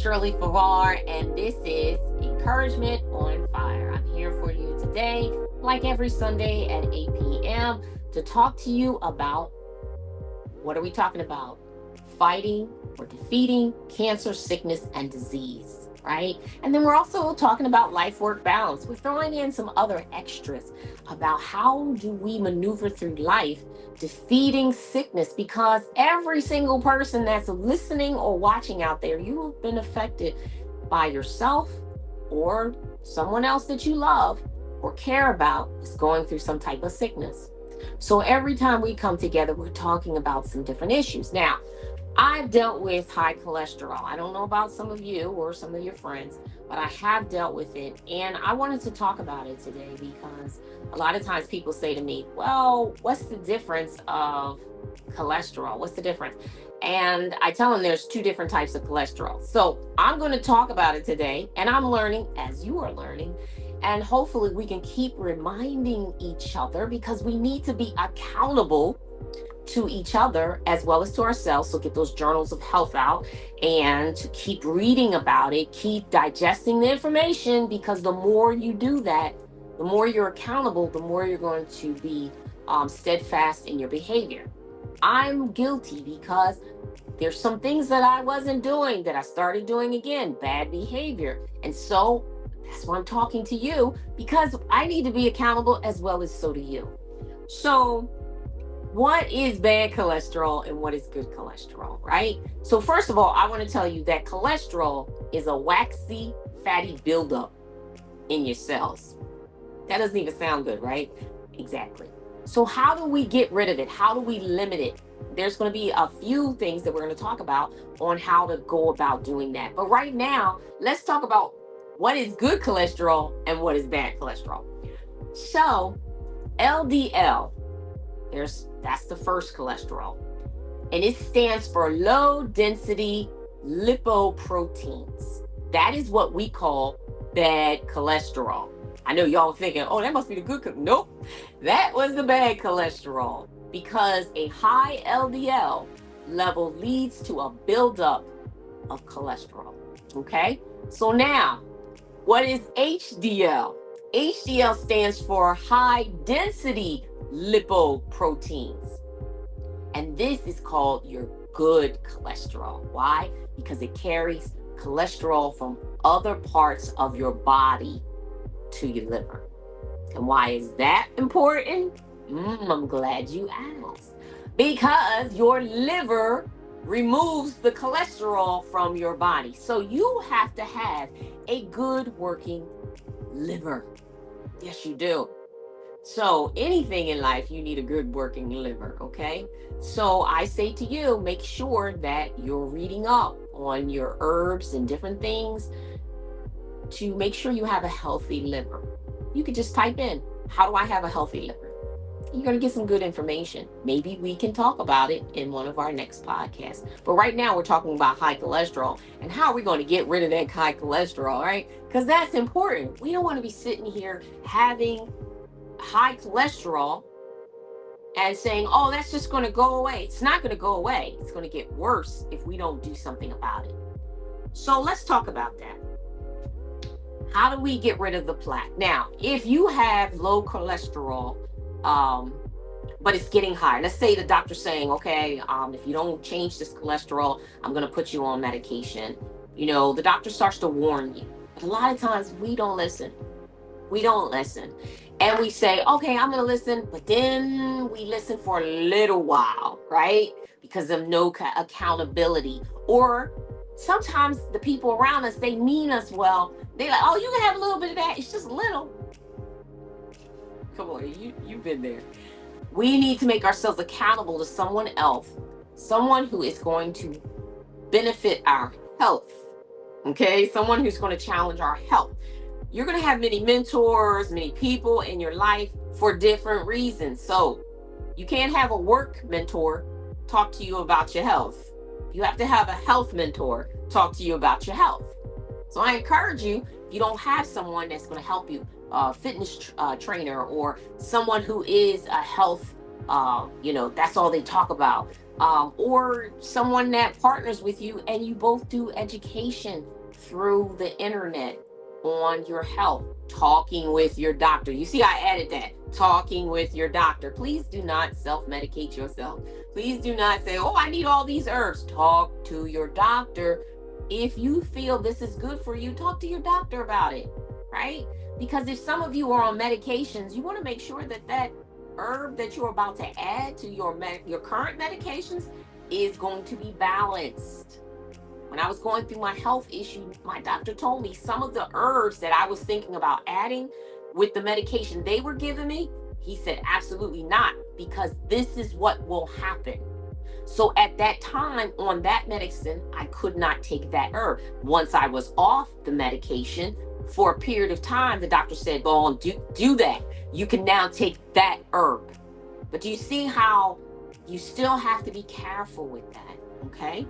Shirley Farrar, and this is Encouragement on Fire. I'm here for you today, like every Sunday at 8 p.m., to talk to you about what are we talking about? Fighting or defeating cancer, sickness, and disease, right? And then we're also talking about life-work balance. We're throwing in some other extras about how do we maneuver through life defeating sickness, because every single person that's listening or watching out there, you have been affected by yourself or someone else that you love or care about is going through some type of sickness. So every time we come together, we're talking about some different issues. Now, I've dealt with high cholesterol. I don't know about some of you or some of your friends, but I have dealt with it. And I wanted to talk about it today because a lot of times people say to me, well, what's the difference of cholesterol? What's the difference? And I tell them there's two different types of cholesterol. So I'm going to talk about it today, and I'm learning as you are learning. And hopefully we can keep reminding each other, because we need to be accountable to each other as well as to ourselves. So get those journals of health out and to keep reading about it, keep digesting the information, because the more you do that, the more you're accountable, the more you're going to be steadfast in your behavior. I'm guilty because there's some things that I wasn't doing that I started doing again, bad behavior. And so that's why I'm talking to you, because I need to be accountable as well as so do you. So what is bad cholesterol and what is good cholesterol, right? So first of all, I want to tell you that cholesterol is a waxy, fatty buildup in your cells. That doesn't even sound good, right? Exactly. So how do we get rid of it? How do we limit it? There's going to be a few things that we're going to talk about on how to go about doing that. But right now, let's talk about what is good cholesterol and what is bad cholesterol. So LDL, that's the first cholesterol, and it stands for low density lipoproteins. That is what we call bad cholesterol. I know y'all thinking, oh, that must be the good. Nope, that was the bad cholesterol, because a high LDL level leads to a buildup of cholesterol. Okay, so now what is HDL? HDL stands for high density lipoproteins. And this is called your good cholesterol. Why? Because it carries cholesterol from other parts of your body to your liver. And why is that important? I'm glad you asked. Because your liver removes the cholesterol from your body. So you have to have a good working liver. Yes, you do. So anything in life, you need a good working liver, okay? So I say to you, make sure that you're reading up on your herbs and different things to make sure you have a healthy liver. You could just type in, how do I have a healthy liver? You're going to get some good information. Maybe we can talk about it in one of our next podcasts. But right now we're talking about high cholesterol and how are we going to get rid of that high cholesterol, right? Because that's important. We don't want to be sitting here having high cholesterol and saying, oh, that's just going to go away. It's not going to go away. It's going to get worse if we don't do something about it. So let's talk about that. How do we get rid of the plaque? Now, if you have low cholesterol, but it's getting higher. Let's say the doctor's saying, okay, if you don't change this cholesterol, I'm going to put you on medication. You know, the doctor starts to warn you. But a lot of times we don't listen. We don't listen. And we say, okay, I'm going to listen. But then we listen for a little while, right? Because of no accountability. Or sometimes the people around us, they mean us well. They're like, oh, you can have a little bit of that. It's just a little. Come on, you've been there. We need to make ourselves accountable to someone else, someone who is going to benefit our health, okay? Someone who's going to challenge our health. You're going to have many mentors, many people in your life for different reasons. So you can't have a work mentor talk to you about your health. You have to have a health mentor talk to you about your health. So I encourage you, if you don't have someone that's going to help you, fitness trainer or someone who is a health, that's all they talk about, or someone that partners with you and you both do education through the internet on your health, talking with your doctor. You see, I added that, talking with your doctor. Please do not self-medicate yourself. Please do not say, oh, I need all these herbs. Talk to your doctor. If you feel this is good for you, talk to your doctor about it, right? Because if some of you are on medications, you want to make sure that that herb that you're about to add to your current medications is going to be balanced. When I was going through my health issue, my doctor told me some of the herbs that I was thinking about adding with the medication they were giving me, he said, absolutely not, because this is what will happen. So at that time on that medicine, I could not take that herb. Once I was off the medication for a period of time, the doctor said, go on, do that. You can now take that herb. But do you see how you still have to be careful with that, okay?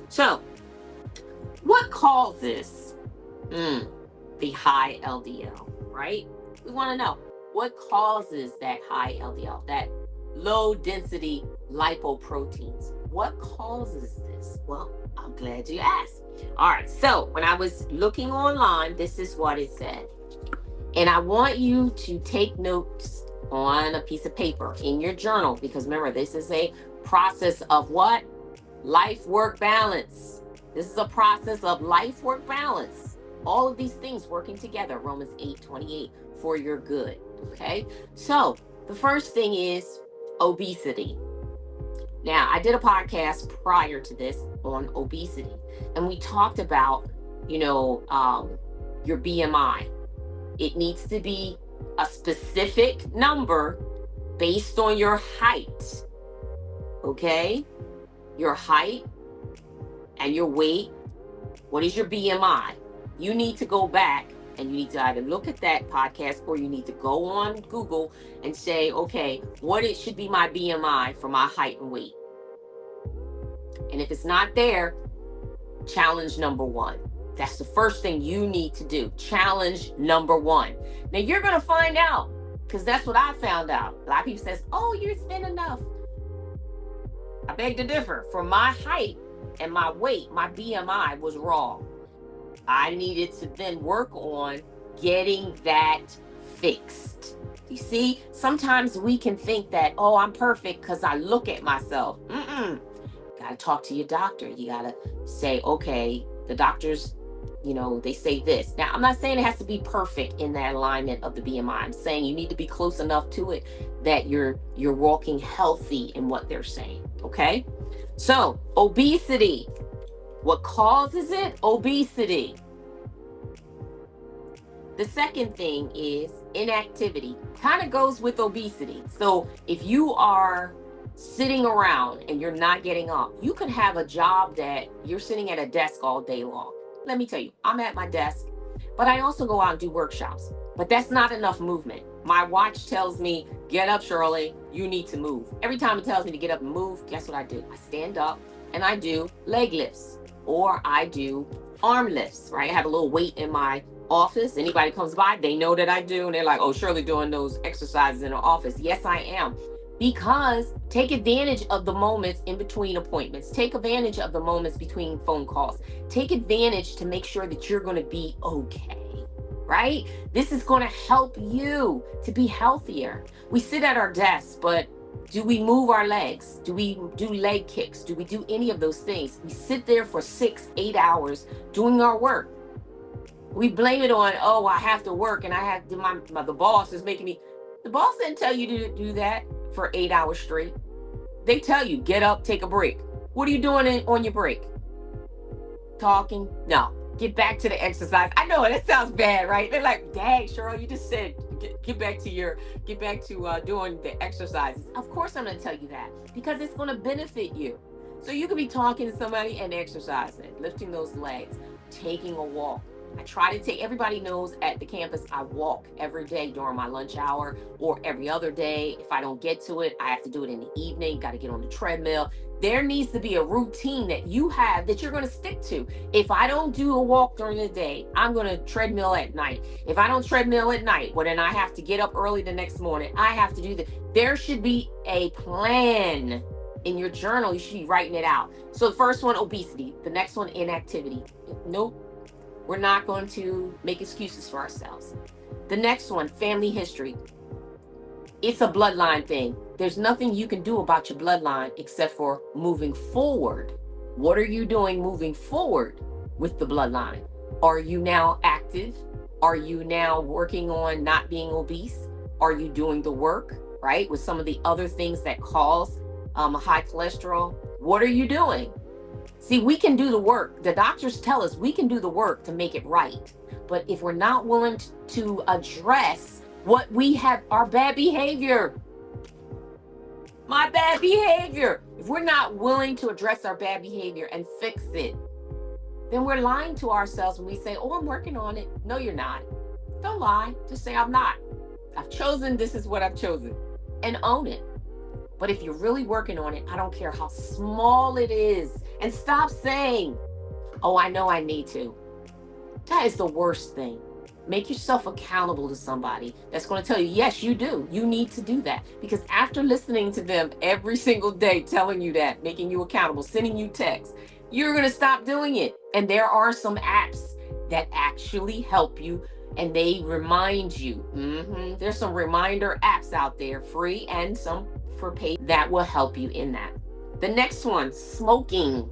So, what causes the high LDL, right? We want to know what causes that high LDL, that low density lipoproteins. What causes this? Well, I'm glad you asked. All right, so when I was looking online, this is what it said. And I want you to take notes on a piece of paper in your journal, because remember, this is a process of what? Life-work balance. This is a process of life-work balance. All of these things working together, Romans 8:28, for your good, okay? So the first thing is obesity. Now, I did a podcast prior to this on obesity, and we talked about, your BMI. It needs to be a specific number based on your height, okay? Your height and your weight. What is your BMI? You need to go back and you need to either look at that podcast or you need to go on Google and say, okay, what it should be my BMI for my height and weight. And if it's not there, challenge number 1. That's the first thing you need to do. Challenge number 1. Now you're going to find out, because that's what I found out. A lot of people says, oh, you're thin enough. I beg to differ. For my height and my weight, my BMI was wrong. I needed to then work on getting that fixed. You see, sometimes we can think that, oh, I'm perfect because I look at myself. You got to talk to your doctor. You got to say, okay, the doctors, they say this. Now, I'm not saying it has to be perfect in that alignment of the BMI. I'm saying you need to be close enough to it that you're walking healthy in what they're saying, okay? So, obesity. What causes it? Obesity. The second thing is inactivity. Kind of goes with obesity. So, if you are sitting around and you're not getting up, you can have a job that you're sitting at a desk all day long. Let me tell you, I'm at my desk, but I also go out and do workshops. But that's not enough movement. My watch tells me, get up, Shirley, you need to move. Every time it tells me to get up and move, guess what I do? I stand up and I do leg lifts or I do arm lifts, right? I have a little weight in my office. Anybody comes by, they know that I do. And they're like, oh, Shirley doing those exercises in her office. Yes, I am. Because take advantage of the moments in between appointments. Take advantage of the moments between phone calls. Take advantage to make sure that you're going to be okay, right? This is going to help you to be healthier. We sit at our desks, but do we move our legs? Do we do leg kicks? Do we do any of those things? We sit there for 6-8 hours doing our work. We blame it on, oh, I have to work and I have to, the boss is making me. The boss didn't tell you to do that for 8 hours straight. They tell you, get up, take a break. What are you doing on your break? Talking? No. Get back to the exercise. I know that sounds bad, right? They're like, dang, Cheryl, you just said get back to doing the exercises. Of course I'm going to tell you that because it's going to benefit you. So you could be talking to somebody and exercising, lifting those legs, taking a walk. I try to take, everybody knows at the campus, I walk every day during my lunch hour or every other day. If I don't get to it, I have to do it in the evening, got to get on the treadmill. There needs to be a routine that you have that you're going to stick to. If I don't do a walk during the day, I'm going to treadmill at night. If I don't treadmill at night, well, then I have to get up early the next morning. I have to do that. There should be a plan in your journal. You should be writing it out. So the first one, obesity. The next one, inactivity. Nope. We're not going to make excuses for ourselves. The next one, family history. It's a bloodline thing. There's nothing you can do about your bloodline except for moving forward. What are you doing moving forward with the bloodline? Are you now active? Are you now working on not being obese? Are you doing the work, right, with some of the other things that cause high cholesterol? What are you doing? See, we can do the work. The doctors tell us we can do the work to make it right. But if we're not willing to address what we have, our bad behavior, my bad behavior, if we're not willing to address our bad behavior and fix it, then we're lying to ourselves when we say, oh, I'm working on it. No, you're not. Don't lie. Just say, I'm not. I've chosen, this is what I've chosen, and own it. But if you're really working on it, I don't care how small it is. And stop saying, oh, I know I need to. That is the worst thing. Make yourself accountable to somebody that's going to tell you, yes, you do. You need to do that. Because after listening to them every single day, telling you that, making you accountable, sending you texts, you're going to stop doing it. And there are some apps that actually help you and they remind you. There's some reminder apps out there, free and some for paid, that will help you in that. The next one, smoking.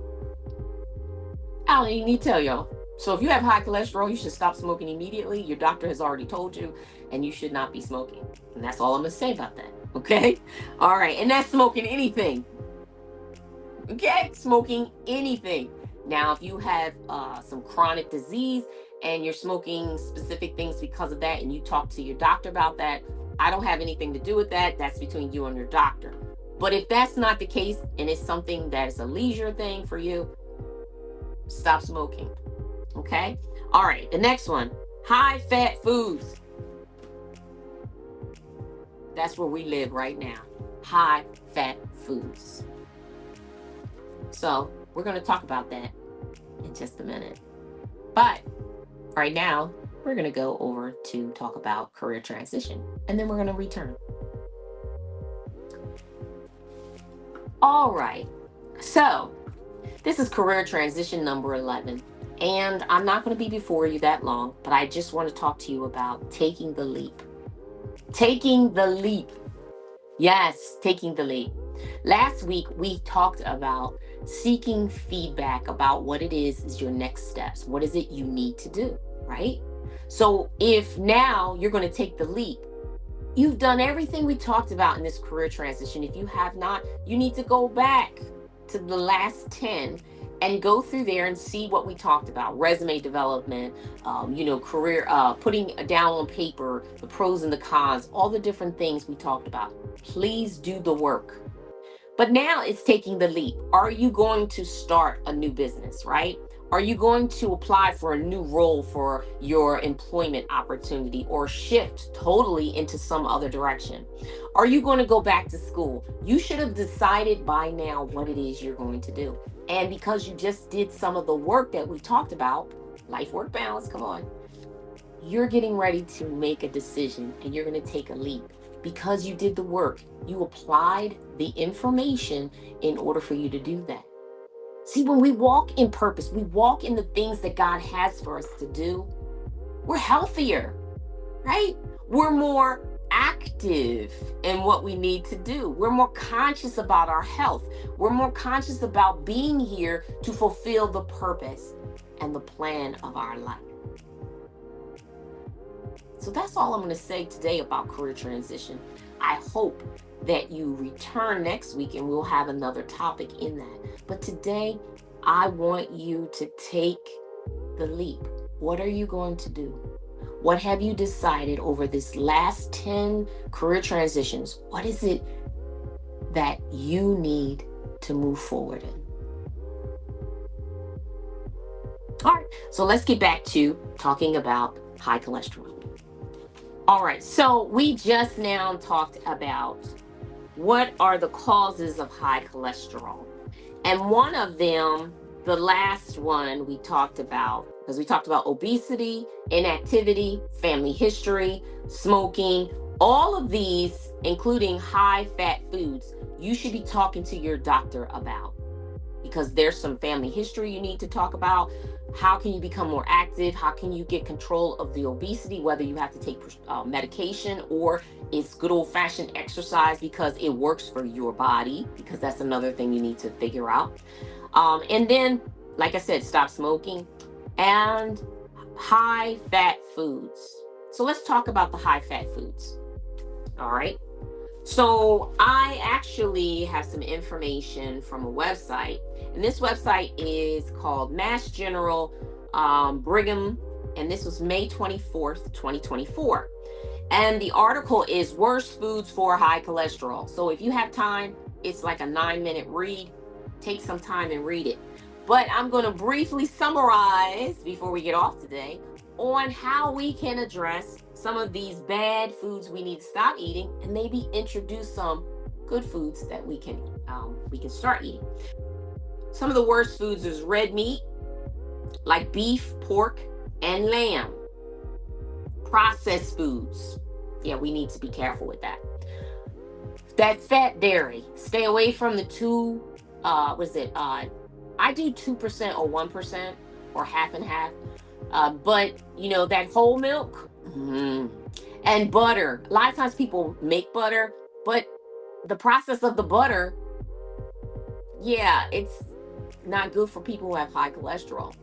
I don't even need to tell y'all. So if you have high cholesterol, you should stop smoking immediately. Your doctor has already told you, and you should not be smoking. And that's all I'm going to say about that. Okay? All right. And that's smoking anything. Okay? Smoking anything. Now, if you have some chronic disease and you're smoking specific things because of that, and you talk to your doctor about that, I don't have anything to do with that. That's between you and your doctor. But if that's not the case, and it's something that is a leisure thing for you, stop smoking. Okay? All right. The next one, high fat foods. That's where we live right now. High fat foods. So we're going to talk about that in just a minute. But right now, we're going to go over to talk about career transition, and then we're going to return. All right. So this is career transition number 11. And I'm not going to be before you that long, but I just want to talk to you about taking the leap. Taking the leap. Yes, taking the leap. Last week, we talked about seeking feedback about what it is your next steps. What is it you need to do, right? So if now you're going to take the leap, you've done everything we talked about in this career transition. If you have not, you need to go back to the last 10 and go through there and see what we talked about. Resume development, career, putting down on paper, the pros and the cons, all the different things we talked about. Please do the work. But now it's taking the leap. Are you going to start a new business, right? Are you going to apply for a new role for your employment opportunity or shift totally into some other direction? Are you going to go back to school? You should have decided by now what it is you're going to do. And because you just did some of the work that we talked about, life-work balance, come on, you're getting ready to make a decision and you're going to take a leap. Because you did the work, you applied the information in order for you to do that. See, when we walk in purpose, we walk in the things that God has for us to do, we're healthier, right? We're more active in what we need to do. We're more conscious about our health. We're more conscious about being here to fulfill the purpose and the plan of our life. So that's all I'm going to say today about career transition. I hope that you return next week and we'll have another topic in that. But today, I want you to take the leap. What are you going to do? What have you decided over this last 10 career transitions? What is it that you need to move forward in? All right, so let's get back to talking about high cholesterol. All right, so we just now talked about what are the causes of high cholesterol. And one of them, the last one we talked about, because we talked about obesity, inactivity, family history, smoking, all of these, including high fat foods, you should be talking to your doctor about. because there's some family history you need to talk about. How can you become more active? How can you get control of the obesity, whether you have to take medication or it's good old-fashioned exercise because it works for your body, because that's another thing you need to figure out. And then, like I said, stop smoking and high-fat foods. So let's talk about the high-fat foods. All right. So I actually have some information from a website, and this website is called Mass General Brigham, and this was May 24th, 2024. And the article is Worst Foods for High Cholesterol. So if you have time, it's like a 9-minute read. Take some time and read it. But I'm going to briefly summarize before we get off today on how we can address some of these bad foods we need to stop eating, and maybe introduce some good foods that we can start eating. Some of the worst foods is red meat, like beef, pork, and lamb. Processed foods. Yeah, we need to be careful with that. That fat dairy. Stay away from the I do 2% or 1% or half and half. But that whole milk, and butter. A lot of times people make butter, but the process of the butter, it's not good for people who have high cholesterol.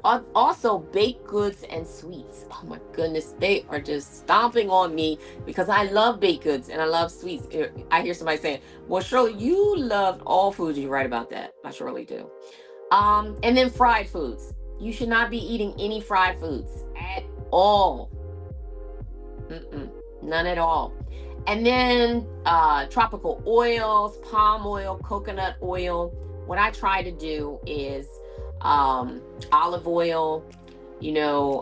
Also, baked goods and sweets. Oh my goodness, they are just stomping on me because I love baked goods and I love sweets. I hear somebody saying, well, Shirley, you love all foods. You're right about that. I surely do. And then fried foods. You should not be eating any fried foods at all. None at all. And then tropical oils, palm oil, coconut oil. What I try to do is olive oil.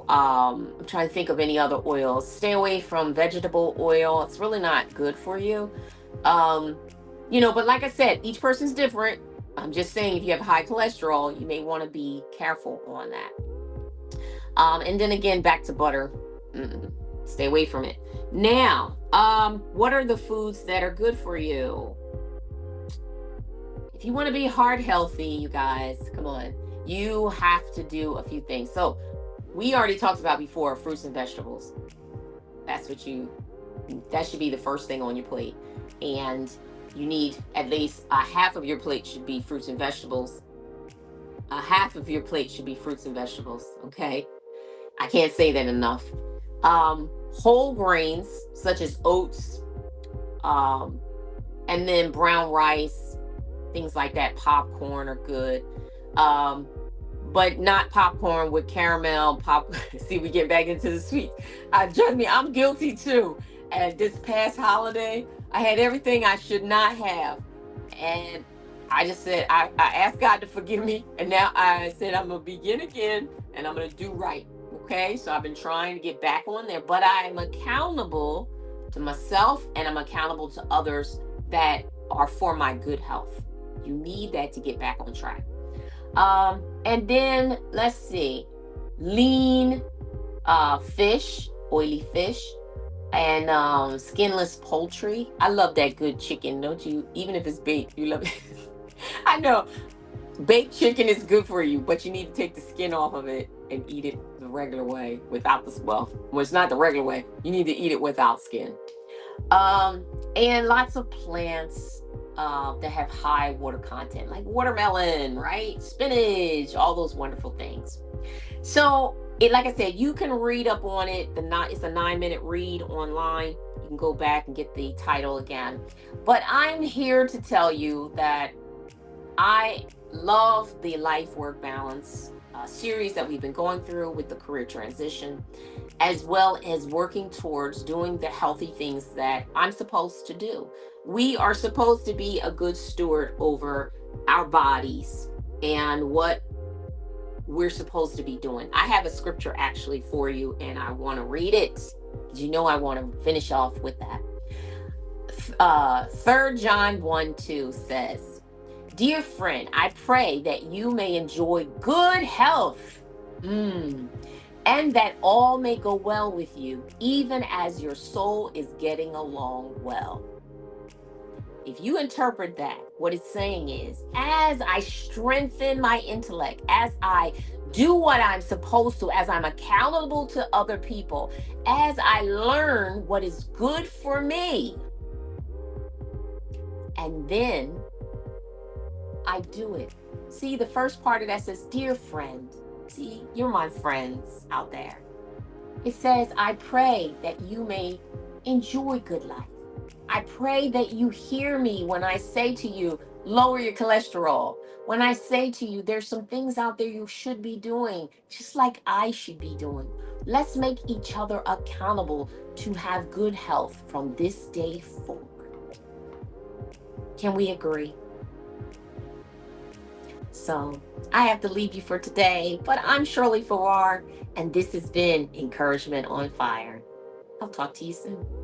I'm trying to think of any other oils. Stay away from vegetable oil. It's really not good for you. But like I said, each person's different. I'm just saying, if you have high cholesterol, you may want to be careful on that. And then again, back to butter. Stay away from it. Now, what are the foods that are good for you? If you want to be heart healthy, you guys, come on, you have to do a few things. So we already talked about before, fruits and vegetables. That should be the first thing on your plate. And you need at least a half of your plate should be fruits and vegetables. A half of your plate should be fruits and vegetables. Okay. I can't say that enough. Whole grains such as oats, and then brown rice, things like that. Popcorn are good. But not popcorn with caramel. See, we get back into the sweets. Trust me, I'm guilty too. And this past holiday, I had everything I should not have. And I just said, I asked God to forgive me. And now I said, I'm going to begin again and I'm going to do right. Okay. So I've been trying to get back on there, but I'm accountable to myself and I'm accountable to others that are for my good health. You need that to get back on track. And then let's see, lean fish, oily fish, and skinless poultry. I love that good chicken, don't you? Even if it's baked, you love it. I know baked chicken is good for you, but you need to take the skin off of it and eat it the regular way without well, it's not the regular way. You need to eat it without skin. And lots of plants that have high water content, like watermelon, right? Spinach, all those wonderful things. So like I said, you can read up on it. It's a 9-minute read online. You can go back and get the title again. But I'm here to tell you that I love the Life Work Balance series that we've been going through with the career transition, as well as working towards doing the healthy things that I'm supposed to do. We are supposed to be a good steward over our bodies and what we're supposed to be doing. I have a scripture actually for you, and I want to read it. I want to finish off with that. 3 John 1:2 says, "Dear friend, I pray that you may enjoy good health, and that all may go well with you, even as your soul is getting along well." if you interpret that, what it's saying is, as I strengthen my intellect, as I do what I'm supposed to, as I'm accountable to other people, as I learn what is good for me, and then I do it. See, the first part of that says, dear friend. See, you're my friends out there. It says, I pray that you may enjoy good life. I pray that you hear me when I say to you, lower your cholesterol. When I say to you, there's some things out there you should be doing, just like I should be doing. Let's make each other accountable to have good health from this day forward. Can we agree? So I have to leave you for today, but I'm Shirley Farrar, and this has been Encouragement on Fire. I'll talk to you soon.